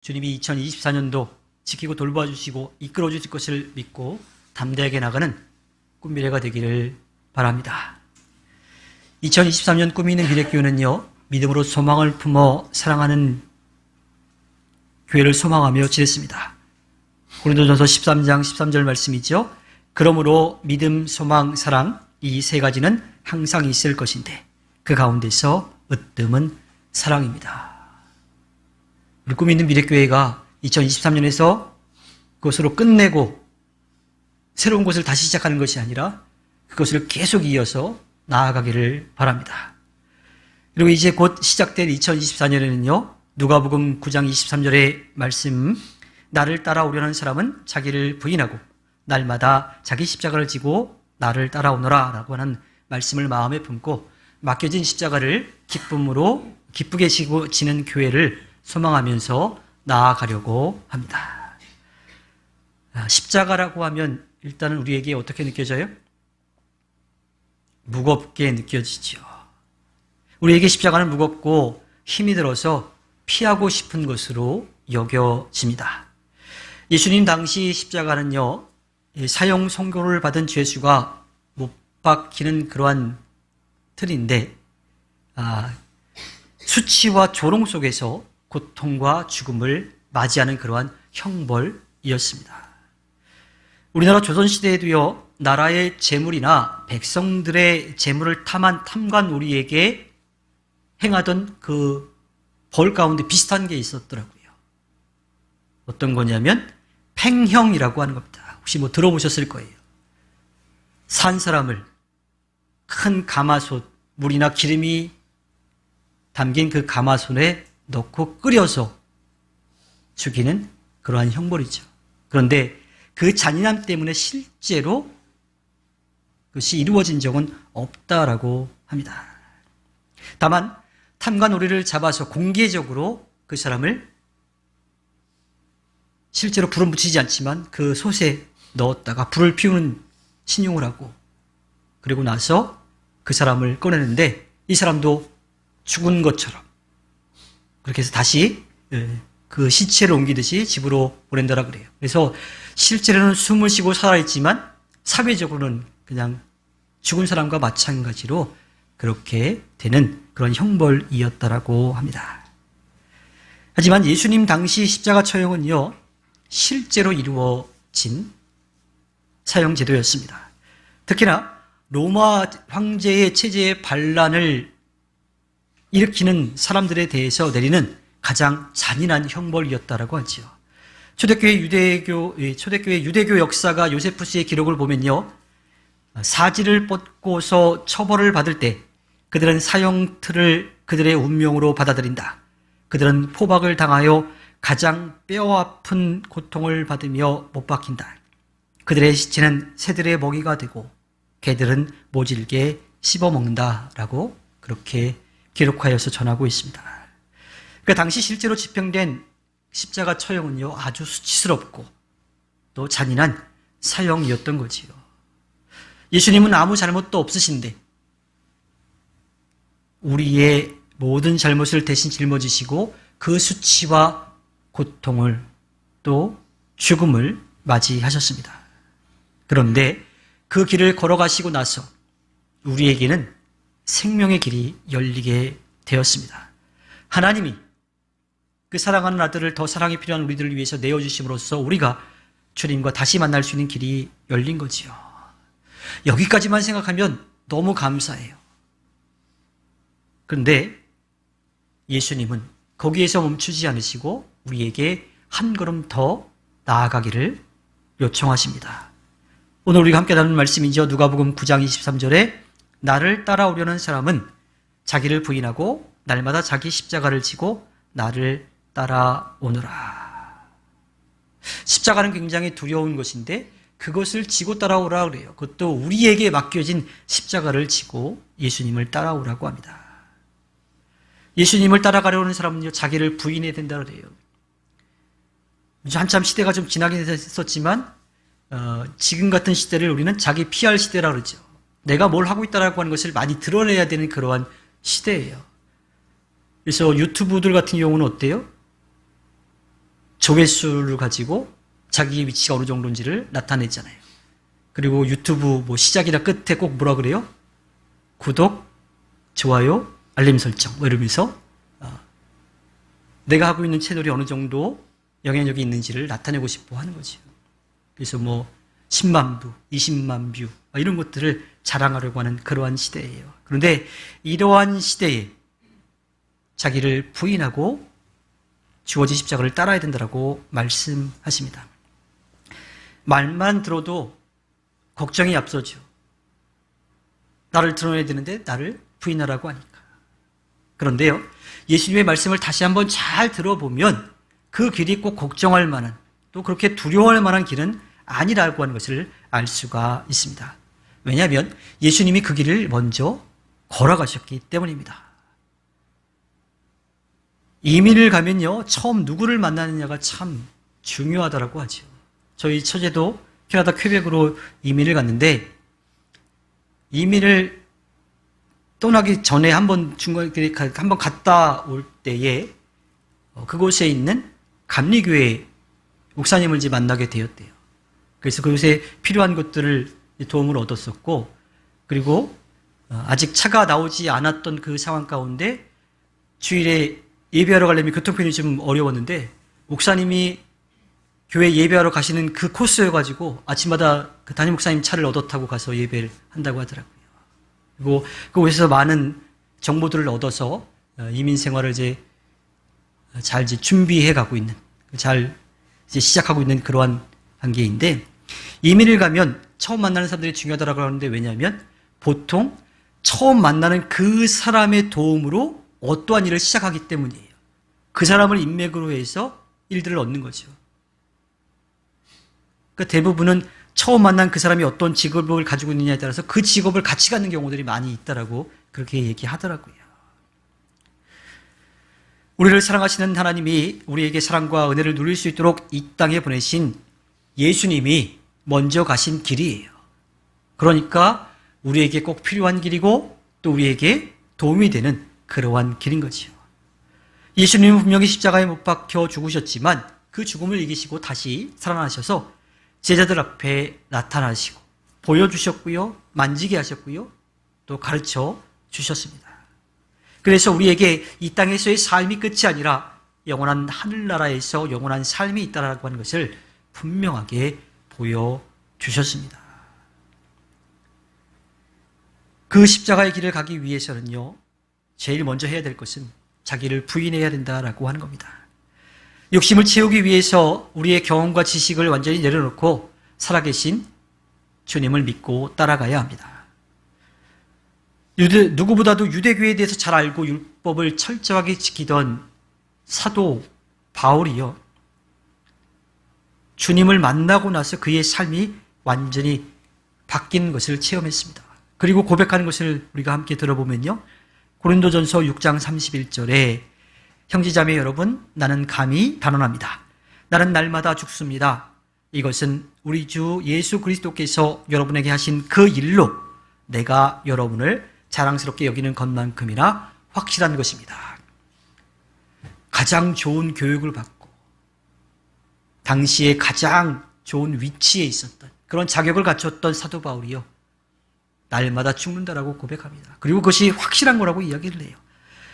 주님이 2024년도 지키고 돌봐주시고 이끌어 주실 것을 믿고 담대하게 나가는 꿈미래가 되기를 바랍니다. 2023년 꿈이 있는 미래교회는요, 믿음으로 소망을 품어 사랑하는 교회를 소망하며 지냈습니다. 고린도전서 13장 13절 말씀이죠. 그러므로 믿음, 소망, 사랑 이 세 가지는 항상 있을 것인데 그 가운데서 으뜸은 사랑입니다. 우리 꿈이 있는 미래교회가 2023년에서 그것으로 끝내고 새로운 것을 다시 시작하는 것이 아니라 그것을 계속 이어서 나아가기를 바랍니다. 그리고 이제 곧 시작될 2024년에는요, 누가복음 9장 23절의 말씀, 나를 따라오려는 사람은 자기를 부인하고 날마다 자기 십자가를 지고 나를 따라오너라 라고 하는 말씀을 마음에 품고 맡겨진 십자가를 기쁘게 지는 교회를 소망하면서 나아가려고 합니다. 십자가라고 하면 일단은 우리에게 어떻게 느껴져요? 무겁게 느껴지죠. 우리에게 십자가는 무겁고 힘이 들어서 피하고 싶은 것으로 여겨집니다. 예수님 당시 십자가는요, 사형 선고를 받은 죄수가 못 박히는 그러한 틀인데, 수치와 조롱 속에서 고통과 죽음을 맞이하는 그러한 형벌이었습니다. 우리나라 조선시대에도요, 나라의 재물이나 백성들의 재물을 탐관 우리에게 행하던 그 벌 가운데 비슷한 게 있었더라고요. 어떤 거냐면 팽형이라고 하는 겁니다. 혹시 뭐 들어보셨을 거예요. 산 사람을 큰 가마솥, 물이나 기름이 담긴 그 가마솥에 넣고 끓여서 죽이는 그러한 형벌이죠. 그런데 그 잔인함 때문에 실제로 그것이 이루어진 적은 없다라고 합니다. 다만 탐관오리를 잡아서 공개적으로 그 사람을 실제로 불은 붙이지 않지만 그 솥에 넣었다가 불을 피우는 신용을 하고 그리고 나서 그 사람을 꺼내는데 이 사람도 죽은 것처럼 그렇게 해서 다시 그 시체를 옮기듯이 집으로 보낸다라 그래요. 그래서 실제로는 숨을 쉬고 살아있지만 사회적으로는 그냥 죽은 사람과 마찬가지로 그렇게 되는 그런 형벌이었다라고 합니다. 하지만 예수님 당시 십자가 처형은요, 실제로 이루어진 사형 제도였습니다. 특히나 로마 황제의 체제의 반란을 일으키는 사람들에 대해서 내리는 가장 잔인한 형벌이었다라고 하죠. 초대교회 유대교 역사가 요세푸스의 기록을 보면요, 사지를 뻗고서 처벌을 받을 때 그들은 사형틀을 그들의 운명으로 받아들인다. 그들은 포박을 당하여 가장 뼈아픈 고통을 받으며 못 박힌다. 그들의 시체는 새들의 먹이가 되고 개들은 모질게 씹어먹는다라고 그렇게 기록하여서 전하고 있습니다. 그러니까 당시 실제로 집행된 십자가 처형은요, 아주 수치스럽고 또 잔인한 사형이었던 거지요. 예수님은 아무 잘못도 없으신데 우리의 모든 잘못을 대신 짊어지시고 그 수치와 고통을 또 죽음을 맞이하셨습니다. 그런데 그 길을 걸어가시고 나서 우리에게는 생명의 길이 열리게 되었습니다. 하나님이 그 사랑하는 아들을 더 사랑이 필요한 우리들을 위해서 내어주심으로써 우리가 주님과 다시 만날 수 있는 길이 열린 거지요. 여기까지만 생각하면 너무 감사해요. 그런데 예수님은 거기에서 멈추지 않으시고 우리에게 한 걸음 더 나아가기를 요청하십니다. 오늘 우리가 함께 나누는 말씀이죠. 누가복음 9장 23절에 나를 따라오려는 사람은 자기를 부인하고 날마다 자기 십자가를 지고 나를 따라오너라. 십자가는 굉장히 두려운 것인데 그것을 지고 따라오라 그래요. 그것도 우리에게 맡겨진 십자가를 지고 예수님을 따라오라고 합니다. 예수님을 따라가려는 사람은요, 자기를 부인해야 된다 그래요. 한참 시대가 좀 지나긴 했었지만 지금 같은 시대를 우리는 자기 PR 시대라고 그러죠. 내가 뭘 하고 있다라고 하는 것을 많이 드러내야 되는 그러한 시대예요. 그래서 유튜브들 같은 경우는 어때요? 조회수를 가지고 자기의 위치가 어느 정도인지를 나타내잖아요. 그리고 유튜브 뭐 시작이나 끝에 꼭 뭐라 그래요? 구독, 좋아요, 알림 설정 뭐 이러면서 내가 하고 있는 채널이 어느 정도 영향력이 있는지를 나타내고 싶어 하는 거죠. 그래서 뭐 10만 뷰, 20만 뷰 이런 것들을 자랑하려고 하는 그러한 시대예요. 그런데 이러한 시대에 자기를 부인하고 주어진 십자가를 따라야 된다고 말씀하십니다. 말만 들어도 걱정이 앞서죠. 나를 드러내야 되는데 나를 부인하라고 하니까. 그런데요, 예수님의 말씀을 다시 한번 잘 들어보면 그 길이 꼭 걱정할 만한, 또 그렇게 두려워할 만한 길은 아니라고 하는 것을 알 수가 있습니다. 왜냐하면 예수님이 그 길을 먼저 걸어가셨기 때문입니다. 이민을 가면요, 처음 누구를 만나느냐가 참 중요하다고 하죠. 저희 처제도 캐나다 퀘벡으로 이민을 갔는데, 이민을 떠나기 전에 한번 갔다 올 때에 그곳에 있는 감리교회 목사님을 이제 만나게 되었대요. 그래서 그곳에 필요한 것들을 도움을 얻었었고, 그리고 아직 차가 나오지 않았던 그 상황 가운데 주일에 예배하러 가려면 교통편이 좀 어려웠는데, 목사님이 교회 예배하러 가시는 그 코스여가지고 아침마다 그 담임 목사님 차를 얻어 타고 가서 예배를 한다고 하더라고요. 그리고 그곳에서 많은 정보들을 얻어서 이민 생활을 잘 준비해 가고 있는, 잘 시작하고 있는 그러한 단계인데, 이민을 가면 처음 만나는 사람들이 중요하다고 하는데, 왜냐하면 보통 처음 만나는 그 사람의 도움으로 어떠한 일을 시작하기 때문이에요. 그 사람을 인맥으로 해서 일들을 얻는 거죠. 그러니까 대부분은 처음 만난 그 사람이 어떤 직업을 가지고 있느냐에 따라서 그 직업을 같이 갖는 경우들이 많이 있다라고 그렇게 얘기하더라고요. 우리를 사랑하시는 하나님이 우리에게 사랑과 은혜를 누릴 수 있도록 이 땅에 보내신 예수님이 먼저 가신 길이에요. 그러니까 우리에게 꼭 필요한 길이고 또 우리에게 도움이 되는 그러한 길인 거죠. 예수님은 분명히 십자가에 못 박혀 죽으셨지만 그 죽음을 이기시고 다시 살아나셔서 제자들 앞에 나타나시고 보여주셨고요, 만지게 하셨고요, 또 가르쳐 주셨습니다. 그래서 우리에게 이 땅에서의 삶이 끝이 아니라 영원한 하늘나라에서 영원한 삶이 있다라고 하는 것을 분명하게 보여주셨습니다. 그 십자가의 길을 가기 위해서는요, 제일 먼저 해야 될 것은 자기를 부인해야 된다라고 하는 겁니다. 욕심을 채우기 위해서 우리의 경험과 지식을 완전히 내려놓고 살아계신 주님을 믿고 따라가야 합니다. 누구보다도 유대교에 대해서 잘 알고 율법을 철저하게 지키던 사도 바울이요, 주님을 만나고 나서 그의 삶이 완전히 바뀐 것을 체험했습니다. 그리고 고백하는 것을 우리가 함께 들어보면요, 고린도전서 6장 31절에 형제자매 여러분, 나는 감히 단언합니다. 나는 날마다 죽습니다. 이것은 우리 주 예수 그리스도께서 여러분에게 하신 그 일로 내가 여러분을 자랑스럽게 여기는 것만큼이나 확실한 것입니다. 가장 좋은 교육을 받고 당시에 가장 좋은 위치에 있었던 그런 자격을 갖췄던 사도 바울이요, 날마다 죽는다라고 고백합니다. 그리고 그것이 확실한 거라고 이야기를 해요.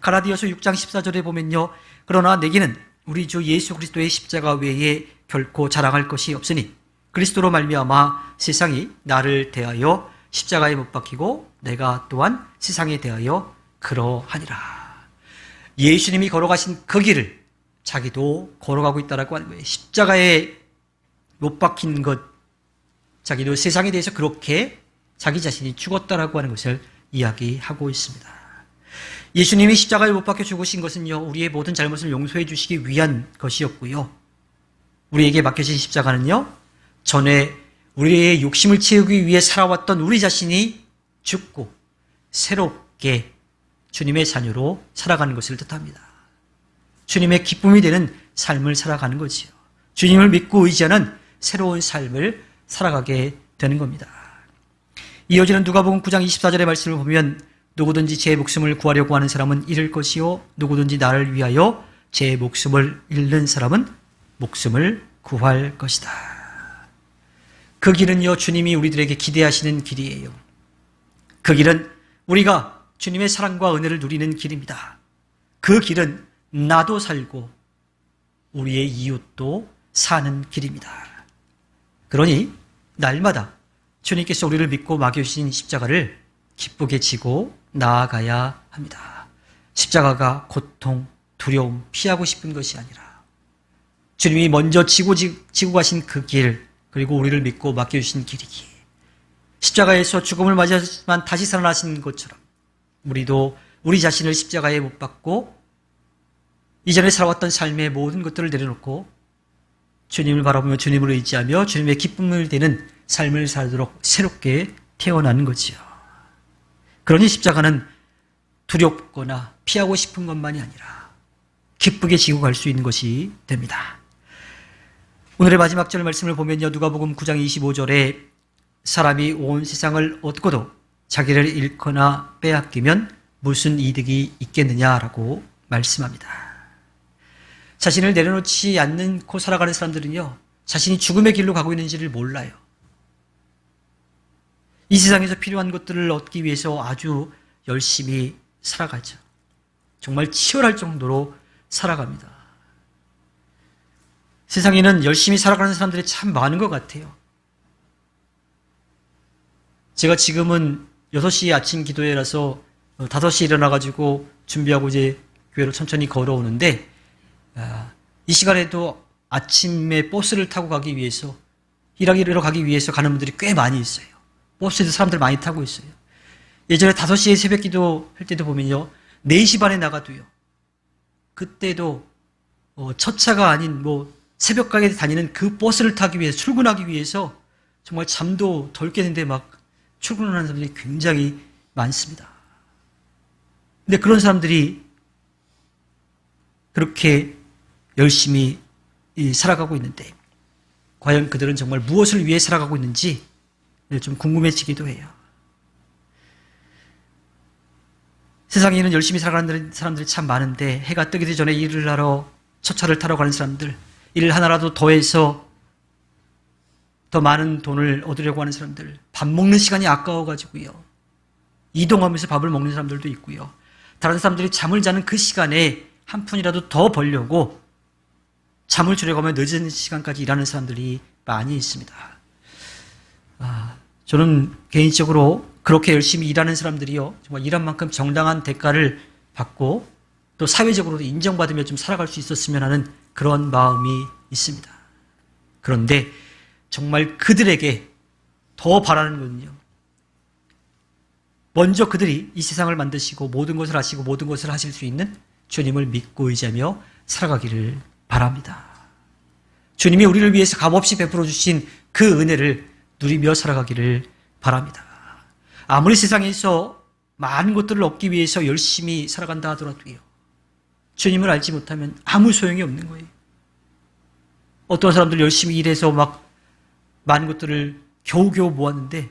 갈라디아서 6장 14절에 보면요, 그러나 내게는 우리 주 예수 그리스도의 십자가 외에 결코 자랑할 것이 없으니 그리스도로 말미암아 세상이 나를 대하여 십자가에 못 박히고 내가 또한 세상에 대하여 그러하니라. 예수님이 걸어가신 그 길을 자기도 걸어가고 있다라고 하는 거예요. 십자가에 못 박힌 것, 자기도 세상에 대해서 그렇게 자기 자신이 죽었다라고 하는 것을 이야기하고 있습니다. 예수님이 십자가에 못 박혀 죽으신 것은요, 우리의 모든 잘못을 용서해 주시기 위한 것이었고요, 우리에게 맡겨진 십자가는요, 전에 우리의 욕심을 채우기 위해 살아왔던 우리 자신이 죽고 새롭게 주님의 자녀로 살아가는 것을 뜻합니다. 주님의 기쁨이 되는 삶을 살아가는 거지요. 주님을 믿고 의지하는 새로운 삶을 살아가게 되는 겁니다. 이어지는 누가복음 9장 24절의 말씀을 보면, 누구든지 제 목숨을 구하려고 하는 사람은 잃을 것이요, 누구든지 나를 위하여 제 목숨을 잃는 사람은 목숨을 구할 것이다. 그 길은요, 주님이 우리들에게 기대하시는 길이에요. 그 길은 우리가 주님의 사랑과 은혜를 누리는 길입니다. 그 길은 나도 살고 우리의 이웃도 사는 길입니다. 그러니 날마다 주님께서 우리를 믿고 맡겨주신 십자가를 기쁘게 지고 나아가야 합니다. 십자가가 고통, 두려움, 피하고 싶은 것이 아니라 주님이 먼저 지고 가신 그 길, 그리고 우리를 믿고 맡겨주신 길이기에 십자가에서 죽음을 맞이하지만 다시 살아나신 것처럼 우리도 우리 자신을 십자가에 못 박고 이전에 살아왔던 삶의 모든 것들을 내려놓고 주님을 바라보며 주님을 의지하며 주님의 기쁨을 되는 삶을 살도록 새롭게 태어나는 거지요. 그러니 십자가는 두렵거나 피하고 싶은 것만이 아니라 기쁘게 지고 갈 수 있는 것이 됩니다. 오늘의 마지막 절 말씀을 보면요, 누가복음 9장 25절에 사람이 온 세상을 얻고도 자기를 잃거나 빼앗기면 무슨 이득이 있겠느냐라고 말씀합니다. 자신을 내려놓지 않고 살아가는 사람들은요, 자신이 죽음의 길로 가고 있는지를 몰라요. 이 세상에서 필요한 것들을 얻기 위해서 아주 열심히 살아가죠. 정말 치열할 정도로 살아갑니다. 세상에는 열심히 살아가는 사람들이 참 많은 것 같아요. 제가 지금은 6시 아침 기도회라서 5시에 일어나가지고 준비하고 이제 교회로 천천히 걸어오는데, 이 시간에도 아침에 버스를 타고 가기 위해서, 일하러 가기 위해서 가는 분들이 꽤 많이 있어요. 버스에도 사람들 많이 타고 있어요. 예전에 5시에 새벽 기도 할 때도 보면요, 4시 반에 나가도요, 그때도 첫 차가 아닌 새벽가게 다니는 그 버스를 타기 위해서, 출근하기 위해서 정말 잠도 덜 깨는데 막 출근하는 사람들이 굉장히 많습니다. 근데 그런 사람들이 그렇게 열심히 살아가고 있는데 과연 그들은 정말 무엇을 위해 살아가고 있는지 좀 궁금해지기도 해요. 세상에는 열심히 살아가는 사람들이 참 많은데 해가 뜨기도 전에 일을 하러 첫 차를 타러 가는 사람들, 일 하나라도 더해서 더 많은 돈을 얻으려고 하는 사람들, 밥 먹는 시간이 아까워가지고요, 이동하면서 밥을 먹는 사람들도 있고요, 다른 사람들이 잠을 자는 그 시간에 한 푼이라도 더 벌려고 잠을 주려고 하면 늦은 시간까지 일하는 사람들이 많이 있습니다. 저는 개인적으로 그렇게 열심히 일하는 사람들이요, 정말 일한 만큼 정당한 대가를 받고 또 사회적으로도 인정받으며 좀 살아갈 수 있었으면 하는 그런 마음이 있습니다. 그런데 정말 그들에게 더 바라는 것은요, 먼저 그들이 이 세상을 만드시고 모든 것을 하시고 모든 것을 하실 수 있는 주님을 믿고 의지하며 살아가기를 바랍니다. 주님이 우리를 위해서 값없이 베풀어 주신 그 은혜를 누리며 살아가기를 바랍니다. 아무리 세상에서 많은 것들을 얻기 위해서 열심히 살아간다 하더라도요, 주님을 알지 못하면 아무 소용이 없는 거예요. 어떤 사람들 열심히 일해서 막 많은 것들을 겨우겨우 모았는데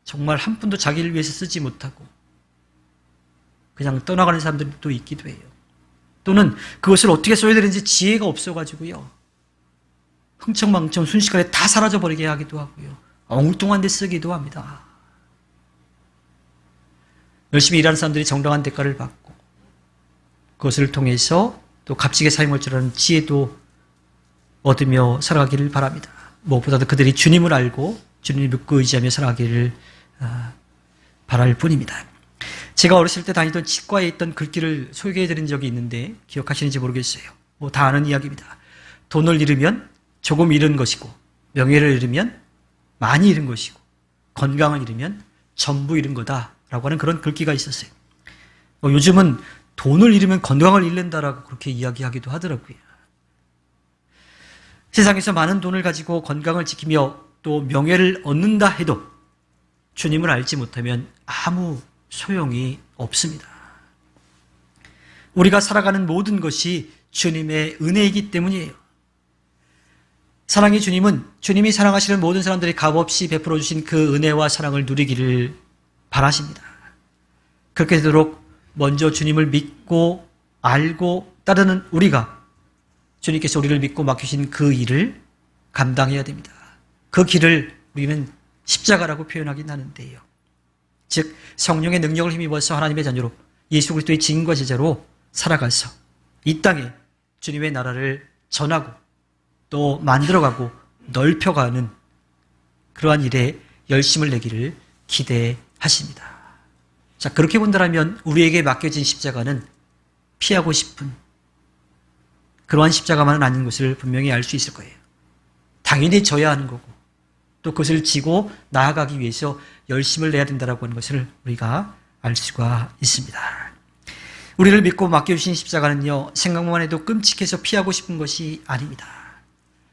정말 한 푼도 자기를 위해서 쓰지 못하고 그냥 떠나가는 사람들도 있기도 해요. 또는 그것을 어떻게 써야 되는지 지혜가 없어가지고요, 흥청망청 순식간에 다 사라져버리게 하기도 하고요, 엉뚱한 데 쓰기도 합니다. 열심히 일하는 사람들이 정당한 대가를 받고 그것을 통해서 또 값지게 사용할 줄 아는 지혜도 얻으며 살아가기를 바랍니다. 무엇보다도 그들이 주님을 알고 주님을 믿고 의지하며 살아가기를 바랄 뿐입니다. 제가 어렸을 때 다니던 치과에 있던 글귀를 소개해드린 적이 있는데 기억하시는지 모르겠어요. 다 아는 이야기입니다. 돈을 잃으면 조금 잃은 것이고, 명예를 잃으면 많이 잃은 것이고, 건강을 잃으면 전부 잃은 거다라고 하는 그런 글귀가 있었어요. 요즘은 돈을 잃으면 건강을 잃는다라고 그렇게 이야기하기도 하더라고요. 세상에서 많은 돈을 가지고 건강을 지키며 또 명예를 얻는다 해도 주님을 알지 못하면 아무 소용이 없습니다. 우리가 살아가는 모든 것이 주님의 은혜이기 때문이에요. 사랑의 주님은 주님이 사랑하시는 모든 사람들이 값없이 베풀어 주신 그 은혜와 사랑을 누리기를 바라십니다. 그렇게 되도록 먼저 주님을 믿고 알고 따르는 우리가 주님께서 우리를 믿고 맡기신 그 일을 감당해야 됩니다. 그 길을 우리는 십자가라고 표현하긴 하는데요. 즉 성령의 능력을 힘입어서 하나님의 자녀로 예수 그리스도의 증인과 제자로 살아가서 이 땅에 주님의 나라를 전하고 또 만들어가고 넓혀가는 그러한 일에 열심을 내기를 기대하십니다. 자, 그렇게 본다면 우리에게 맡겨진 십자가는 피하고 싶은 그러한 십자가만은 아닌 것을 분명히 알 수 있을 거예요. 당연히 져야 하는 거고 또 그것을 지고 나아가기 위해서 열심을 내야 된다고 하는 것을 우리가 알 수가 있습니다. 우리를 믿고 맡겨주신 십자가는요, 생각만 해도 끔찍해서 피하고 싶은 것이 아닙니다.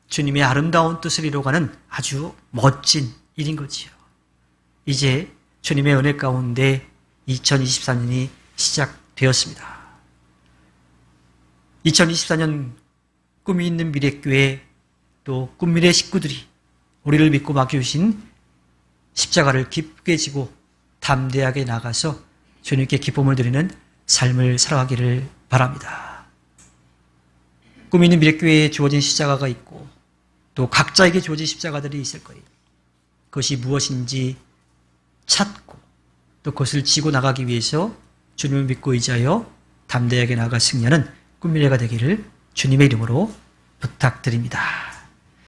주님의 아름다운 뜻을 이루어가는 아주 멋진 일인 거지요. 이제 주님의 은혜 가운데 2024년이 시작되었습니다. 2024년 꿈이 있는 미래교회 또 꿈미래 식구들이 우리를 믿고 맡겨주신 십자가를 기쁘게 지고 담대하게 나가서 주님께 기쁨을 드리는 삶을 살아가기를 바랍니다. 꿈이 있는 미래교회에 주어진 십자가가 있고 또 각자에게 주어진 십자가들이 있을 거예요. 그것이 무엇인지 찾고 또 그것을 지고 나가기 위해서 주님을 믿고 의지하여 담대하게 나아가 승리하는 꿈미래가 되기를 주님의 이름으로 부탁드립니다.